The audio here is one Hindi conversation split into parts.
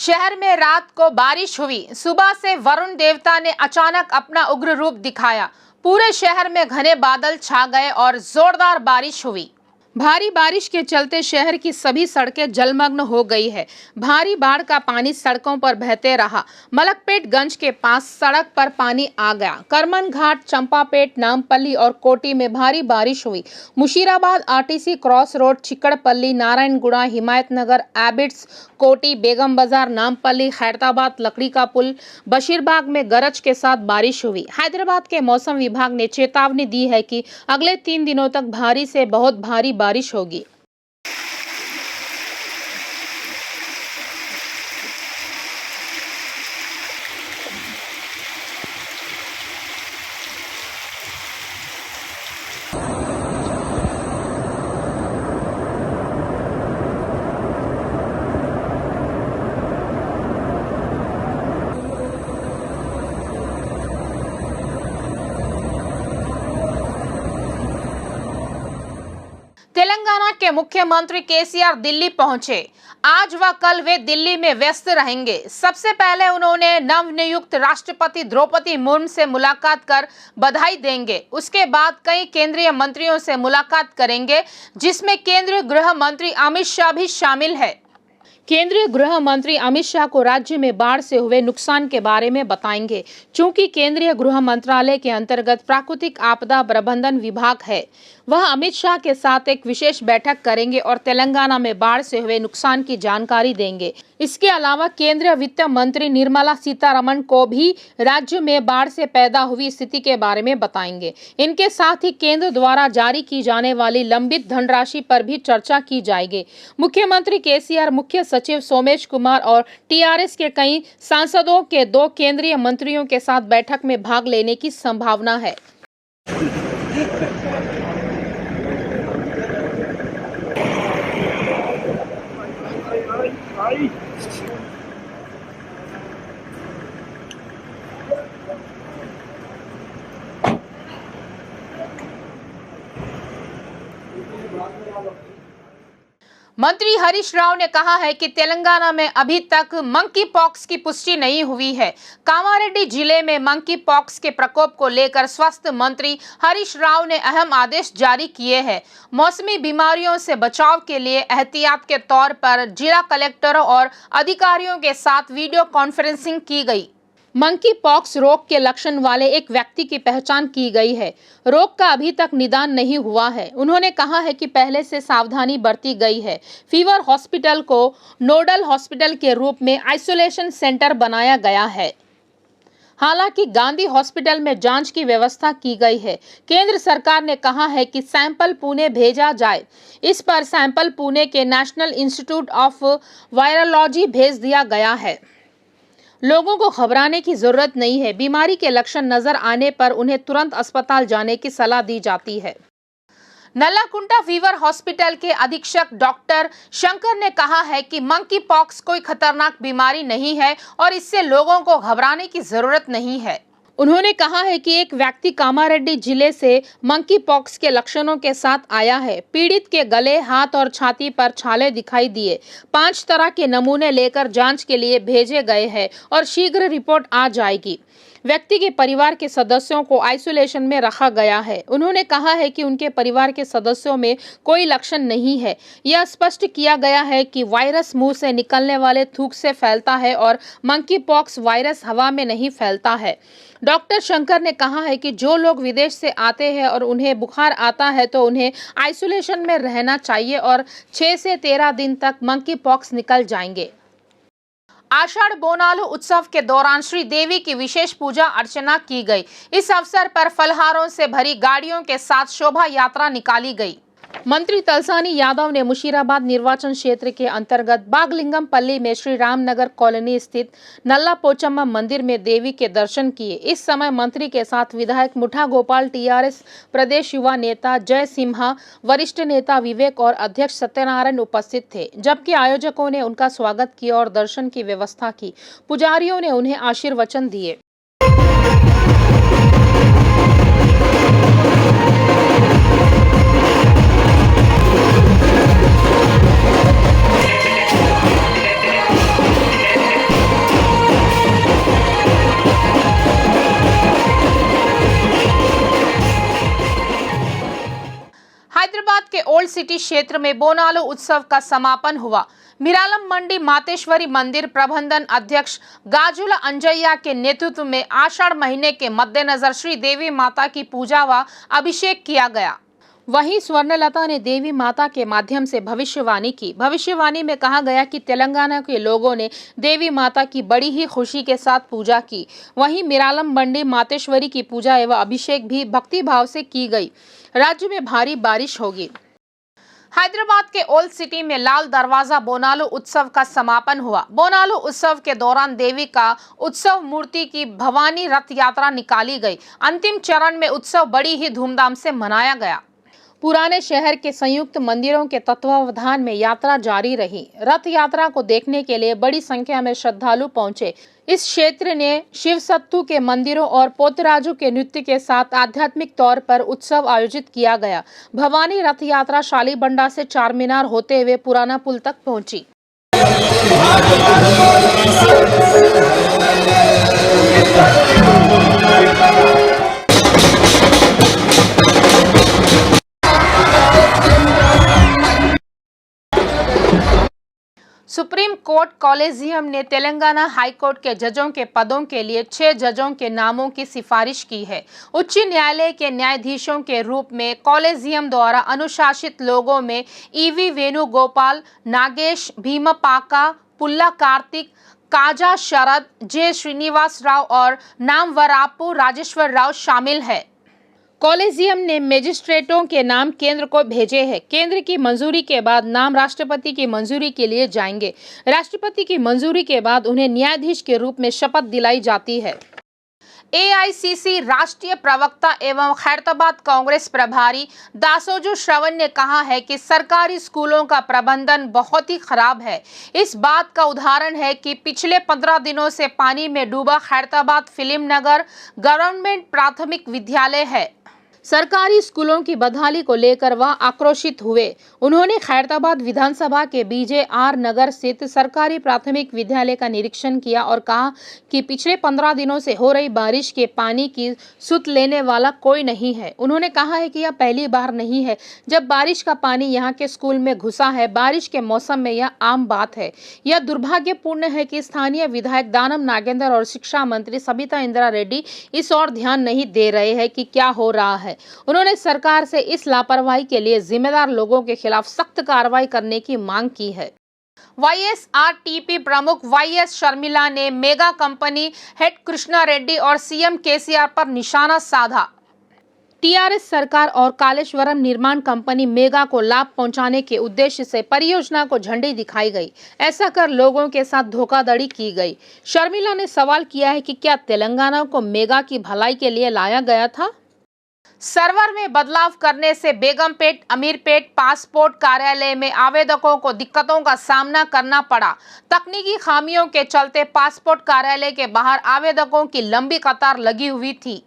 शहर में रात को बारिश हुई। सुबह से वरुण देवता ने अचानक अपना उग्र रूप दिखाया। पूरे शहर में घने बादल छा गए और जोरदार बारिश हुई। भारी बारिश के चलते शहर की सभी सड़कें जलमग्न हो गई है। भारी बाढ़ का पानी सड़कों पर बहते रहा। मलकपेटगंज के पास सड़क पर पानी आ गया। करमन घाट, चंपापेट, नामपल्ली और कोटी में भारी बारिश हुई। Musheerabad, RTC cross road, Chikkadpally, Narayanguda, Himayatnagar, Abids, Koti, Begum बाजार, नामपल्ली, खैरताबाद, लकड़ी का पुल, बशीरबाग में गरज के साथ बारिश हुई। हैदराबाद के मौसम विभाग ने चेतावनी दी है कि अगले 3 दिनों तक भारी से बहुत भारी बारिश होगी। तेलंगाना के मुख्यमंत्री केसीआर दिल्ली पहुंचे। आज व कल वे दिल्ली में व्यस्त रहेंगे। सबसे पहले उन्होंने नवनियुक्त राष्ट्रपति द्रौपदी मुर्मू से मुलाकात कर बधाई देंगे। उसके बाद कई केंद्रीय मंत्रियों से मुलाकात करेंगे, जिसमें केंद्रीय गृह मंत्री अमित शाह भी शामिल है। केंद्रीय गृह मंत्री अमित शाह को राज्य में बाढ़ से हुए नुकसान के बारे में बताएंगे। चूंकि केंद्रीय गृह मंत्रालय के अंतर्गत प्राकृतिक आपदा प्रबंधन विभाग है, वह अमित शाह के साथ एक विशेष बैठक करेंगे और तेलंगाना में बाढ़ से हुए नुकसान की जानकारी देंगे। इसके अलावा केंद्रीय वित्त मंत्री निर्मला सीतारमण को भी राज्य में बाढ़ से पैदा हुई स्थिति के बारे में बताएंगे। इनके साथ ही केंद्र द्वारा जारी की जाने वाली लंबित धनराशि पर भी चर्चा की जाएगी। मुख्यमंत्री केसीआर, मुख्य सचिव सोमेश कुमार और टीआरएस के कई सांसदों के 2 केंद्रीय मंत्रियों के साथ बैठक में भाग लेने की संभावना है। मंत्री हरीश राव ने कहा है कि तेलंगाना में अभी तक मंकी पॉक्स की पुष्टि नहीं हुई है। कामारेड्डी जिले में मंकी पॉक्स के प्रकोप को लेकर स्वास्थ्य मंत्री हरीश राव ने अहम आदेश जारी किए हैं। मौसमी बीमारियों से बचाव के लिए एहतियात के तौर पर जिला कलेक्टरों और अधिकारियों के साथ वीडियो कॉन्फ्रेंसिंग की गई। मंकी पॉक्स रोग के लक्षण वाले एक व्यक्ति की पहचान की गई है। रोग का अभी तक निदान नहीं हुआ है। उन्होंने कहा है कि पहले से सावधानी बरती गई है। फीवर हॉस्पिटल को नोडल हॉस्पिटल के रूप में आइसोलेशन सेंटर बनाया गया है। हालांकि गांधी हॉस्पिटल में जांच की व्यवस्था की गई है। केंद्र सरकार ने कहा है कि सैंपल पुणे भेजा जाए। इस पर सैंपल पुणे के नेशनल इंस्टीट्यूट ऑफ वायरोलॉजी भेज दिया गया है। लोगों को घबराने की जरूरत नहीं है। बीमारी के लक्षण नजर आने पर उन्हें तुरंत अस्पताल जाने की सलाह दी जाती है। नल्लाकुंटा फीवर हॉस्पिटल के अधीक्षक डॉक्टर शंकर ने कहा है कि मंकी पॉक्स कोई खतरनाक बीमारी नहीं है और इससे लोगों को घबराने की जरूरत नहीं है। उन्होंने कहा है कि एक व्यक्ति कामारेड्डी जिले से मंकी पॉक्स के लक्षणों के साथ आया है। पीड़ित के गले, हाथ और छाती पर छाले दिखाई दिए। 5 तरह के नमूने लेकर जांच के लिए भेजे गए हैं और शीघ्र रिपोर्ट आ जाएगी। व्यक्ति के परिवार के सदस्यों को आइसोलेशन में रखा गया है। उन्होंने कहा है कि उनके परिवार के सदस्यों में कोई लक्षण नहीं है। यह स्पष्ट किया गया है कि वायरस मुंह से निकलने वाले थूक से फैलता है और मंकी पॉक्स वायरस हवा में नहीं फैलता है। डॉक्टर शंकर ने कहा है कि जो लोग विदेश से आते हैं और उन्हें बुखार आता है तो उन्हें आइसोलेशन में रहना चाहिए और 6 से 13 दिन तक मंकी पॉक्स निकल जाएंगे। आषाढ़ बोनालू उत्सव के दौरान श्री देवी की विशेष पूजा अर्चना की गई। इस अवसर पर फलहारों से भरी गाड़ियों के साथ शोभा यात्रा निकाली गई। मंत्री तलसानी यादव ने मुशीराबाद निर्वाचन क्षेत्र के अंतर्गत बागलिंगम पल्ली में श्री रामनगर कॉलोनी स्थित नल्ला पोचम्मा मंदिर में देवी के दर्शन किए। इस समय मंत्री के साथ विधायक मुठा गोपाल, टीआरएस प्रदेश युवा नेता जय सिम्हा, वरिष्ठ नेता विवेक और अध्यक्ष सत्यनारायण उपस्थित थे, जबकि आयोजकों ने उनका स्वागत किया और दर्शन की व्यवस्था की। पुजारियों ने उन्हें आशीर्वचन दिए। ओल्ड सिटी क्षेत्र में बोनालू उत्सव का समापन हुआ। मिरालम मंडी मातेश्वरी मंदिर प्रबंधन अध्यक्ष गाजुला अंजैया के नेतृत्व में आषाढ़ महीने के मद्देनजर श्री देवी माता की पूजा व अभिषेक किया गया। वहीं स्वर्णलता ने देवी माता के माध्यम से भविष्यवाणी की। भविष्यवाणी में कहा गया कि तेलंगाना के लोगों ने देवी माता की बड़ी ही खुशी के साथ पूजा की। वहीं मिरालम मंडी मातेश्वरी की पूजा एवं अभिषेक भी भक्ति भाव से की गई। राज्य में भारी बारिश होगी। हैदराबाद के ओल्ड सिटी में लाल दरवाजा बोनालू उत्सव का समापन हुआ। बोनालू उत्सव के दौरान देवी का उत्सव मूर्ति की भवानी रथ यात्रा निकाली गई। अंतिम चरण में उत्सव बड़ी ही धूमधाम से मनाया गया। पुराने शहर के संयुक्त मंदिरों के तत्वावधान में यात्रा जारी रही। रथ यात्रा को देखने के लिए बड़ी संख्या में श्रद्धालु पहुंचे। इस क्षेत्र ने शिवसत्तू के मंदिरों और पोतराजू के नृत्य के साथ आध्यात्मिक तौर पर उत्सव आयोजित किया गया। भवानी रथ यात्रा शालीबंडा से चारमीनार होते हुए पुराना पुल तक पहुंची। सुप्रीम कोर्ट कॉलेजियम ने तेलंगाना हाई कोर्ट के जजों के पदों के लिए 6 जजों के नामों की सिफारिश की है। उच्च न्यायालय के न्यायाधीशों के रूप में कॉलेजियम द्वारा अनुशासित लोगों में ईवी वेणुगोपाल, नागेश भीमपाका, पुल्ला कार्तिक, काजा शरद, जे श्रीनिवास राव और नामवरापु राजेश्वर राव शामिल है। कॉलेजियम ने मजिस्ट्रेटों के नाम केंद्र को भेजे हैं। केंद्र की मंजूरी के बाद नाम राष्ट्रपति की मंजूरी के लिए जाएंगे। राष्ट्रपति की मंजूरी के बाद उन्हें न्यायाधीश के रूप में शपथ दिलाई जाती है। एआईसीसी राष्ट्रीय प्रवक्ता एवं खैरताबाद कांग्रेस प्रभारी दासोजू श्रवण ने कहा है कि सरकारी स्कूलों का प्रबंधन बहुत ही खराब है। इस बात का उदाहरण है कि पिछले 15 दिनों से पानी में डूबा खैरताबाद फिल्म नगर गवर्नमेंट प्राथमिक विद्यालय है। सरकारी स्कूलों की बदहाली को लेकर वह आक्रोशित हुए। उन्होंने खैरताबाद विधानसभा के बीजे.आर. नगर स्थित सरकारी प्राथमिक विद्यालय का निरीक्षण किया और कहा कि पिछले 15 दिनों से हो रही बारिश के पानी की सुध लेने वाला कोई नहीं है। उन्होंने कहा है कि यह पहली बार नहीं है जब बारिश का पानी यहां के स्कूल में घुसा है। बारिश के मौसम में यह आम बात है। यह दुर्भाग्यपूर्ण है कि स्थानीय विधायक दानम नागेंद्र और शिक्षा मंत्री सबिता इंदिरा रेड्डी इस ओर ध्यान नहीं दे रहे हैं कि क्या हो रहा है। उन्होंने सरकार से इस लापरवाही के लिए जिम्मेदार लोगों के खिलाफ सख्त कार्रवाई करने की मांग की है। वाईएसआरटीपी प्रमुख वाईएस शर्मिला ने mega company head Krishna Reddy और सीएम केसीआर पर निशाना साधा। टीआरएस सरकार और कालेश्वरम निर्माण कंपनी मेगा को लाभ पहुंचाने के उद्देश्य से परियोजना को झंडी दिखाई गई। ऐसा कर लोगों के साथ धोखाधड़ी की गई। शर्मिला ने सवाल किया है कि क्या तेलंगाना को मेगा की भलाई के लिए लाया गया था? सर्वर में बदलाव करने से बेगमपेट अमीरपेट पासपोर्ट कार्यालय में आवेदकों को दिक्कतों का सामना करना पड़ा। तकनीकी खामियों के चलते पासपोर्ट कार्यालय के बाहर आवेदकों की लंबी कतार लगी हुई थी।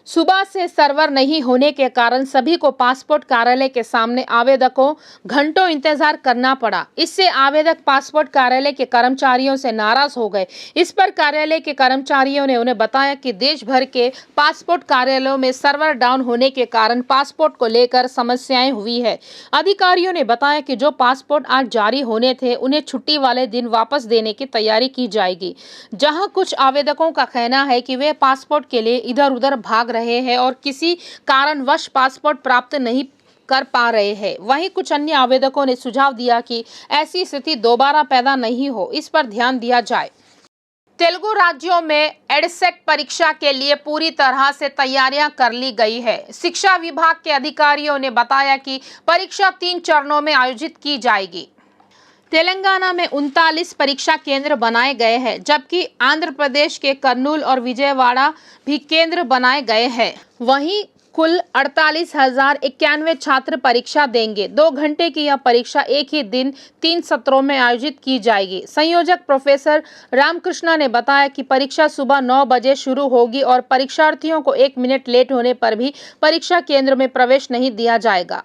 सुबह से सर्वर नहीं होने के कारण सभी को पासपोर्ट कार्यालय के सामने आवेदकों घंटों इंतजार करना पड़ा। इससे आवेदक पासपोर्ट कार्यालय के कर्मचारियों से नाराज हो गए। इस पर कार्यालय के कर्मचारियों ने उन्हें बताया कि देश भर के पासपोर्ट कार्यालयों में सर्वर डाउन होने के कारण पासपोर्ट को लेकर समस्याएं हुई है। अधिकारियों ने बताया कि जो पासपोर्ट आज जारी होने थे उन्हें छुट्टी वाले दिन वापस देने की तैयारी की जाएगी। जहां कुछ आवेदकों का कहना है कि वे पासपोर्ट के लिए इधर उधर भाग रहे हैं और किसी कारणवश पासपोर्ट प्राप्त नहीं कर पा रहे हैं। वहीं कुछ अन्य आवेदकों ने सुझाव दिया कि ऐसी स्थिति दोबारा पैदा नहीं हो, इस पर ध्यान दिया जाए। तेलुगु राज्यों में एडसेट परीक्षा के लिए पूरी तरह से तैयारियां कर ली गई है। शिक्षा विभाग के अधिकारियों ने बताया कि परीक्षा 3 चरणों में आयोजित की जाएगी। तेलंगाना में 39 परीक्षा केंद्र बनाए गए हैं, जबकि आंध्र प्रदेश के कर्नूल और विजयवाड़ा भी केंद्र बनाए गए हैं। वहीं कुल 48,091 छात्र परीक्षा देंगे। 2 घंटे की यह परीक्षा एक ही दिन 3 सत्रों में आयोजित की जाएगी। संयोजक प्रोफेसर रामकृष्णा ने बताया कि परीक्षा सुबह 9 बजे शुरू होगी और परीक्षार्थियों को 1 मिनट लेट होने पर भी परीक्षा केंद्र में प्रवेश नहीं दिया जाएगा।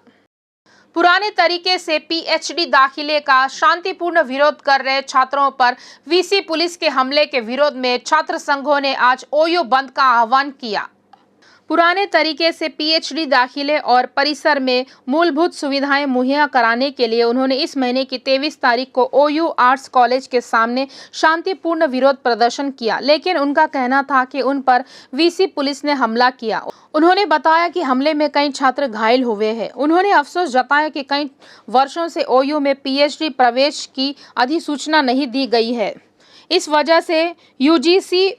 पुराने तरीके से पीएचडी दाखिले का शांतिपूर्ण विरोध कर रहे छात्रों पर वीसी पुलिस के हमले के विरोध में छात्र संघों ने आज ओयू बंद का आह्वान किया। पुराने तरीके से पीएचडी दाखिले और परिसर में मूलभूत सुविधाएं मुहैया कराने के लिए उन्होंने इस महीने की 23 तारीख को ओयू आर्ट्स कॉलेज के सामने शांतिपूर्ण विरोध प्रदर्शन किया, लेकिन उनका कहना था कि उन पर वीसी पुलिस ने हमला किया। उन्होंने बताया कि हमले में कई छात्र घायल हुए हैं। उन्होंने अफसोस जताया कि कई वर्षों से ओयू में पीएचडी प्रवेश की अधिसूचना नहीं दी गई है। इस वजह से यूजीसी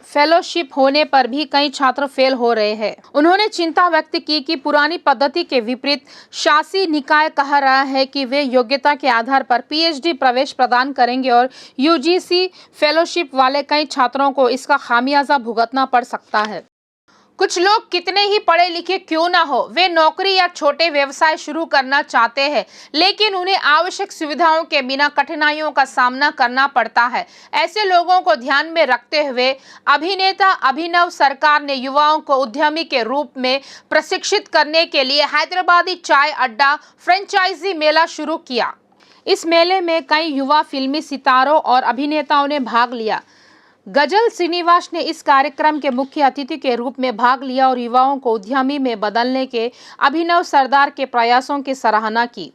फेलोशिप होने पर भी कई छात्र फेल हो रहे हैं। उन्होंने चिंता व्यक्त की कि पुरानी पद्धति के विपरीत शासी निकाय कह रहा है कि वे योग्यता के आधार पर पीएचडी प्रवेश प्रदान करेंगे और यूजीसी फेलोशिप वाले कई छात्रों को इसका खामियाजा भुगतना पड़ सकता है। कुछ लोग कितने ही पढ़े लिखे क्यों ना हो, वे नौकरी या छोटे व्यवसाय शुरू करना चाहते हैं, लेकिन उन्हें आवश्यक सुविधाओं के बिना कठिनाइयों का सामना करना पड़ता है। ऐसे लोगों को ध्यान में रखते हुए अभिनेता अभिनव सरकार ने युवाओं को उद्यमी के रूप में प्रशिक्षित करने के लिए हैदराबादी चाय अड्डा फ्रेंचाइजी मेला शुरू किया। इस मेले में कई युवा फिल्मी सितारों और अभिनेताओं ने भाग लिया। गजल श्रीनिवास ने इस कार्यक्रम के मुख्य अतिथि के रूप में भाग लिया और युवाओं को उद्यमी में बदलने के अभिनव सरदार के प्रयासों की सराहना की।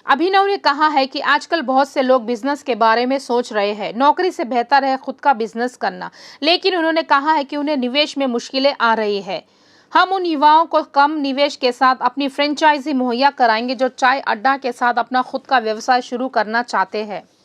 अभिनव ने कहा है कि आजकल बहुत से लोग बिजनेस के बारे में सोच रहे हैं, नौकरी से बेहतर है खुद का बिजनेस करना, लेकिन उन्होंने कहा है कि उन्हें निवेश में मुश्किलें आ रही है। हम उन युवाओं को कम निवेश के साथ अपनी फ्रेंचाइजी मुहैया कराएंगे जो चाय अड्डा के साथ अपना खुद का व्यवसाय शुरू करना चाहते हैं।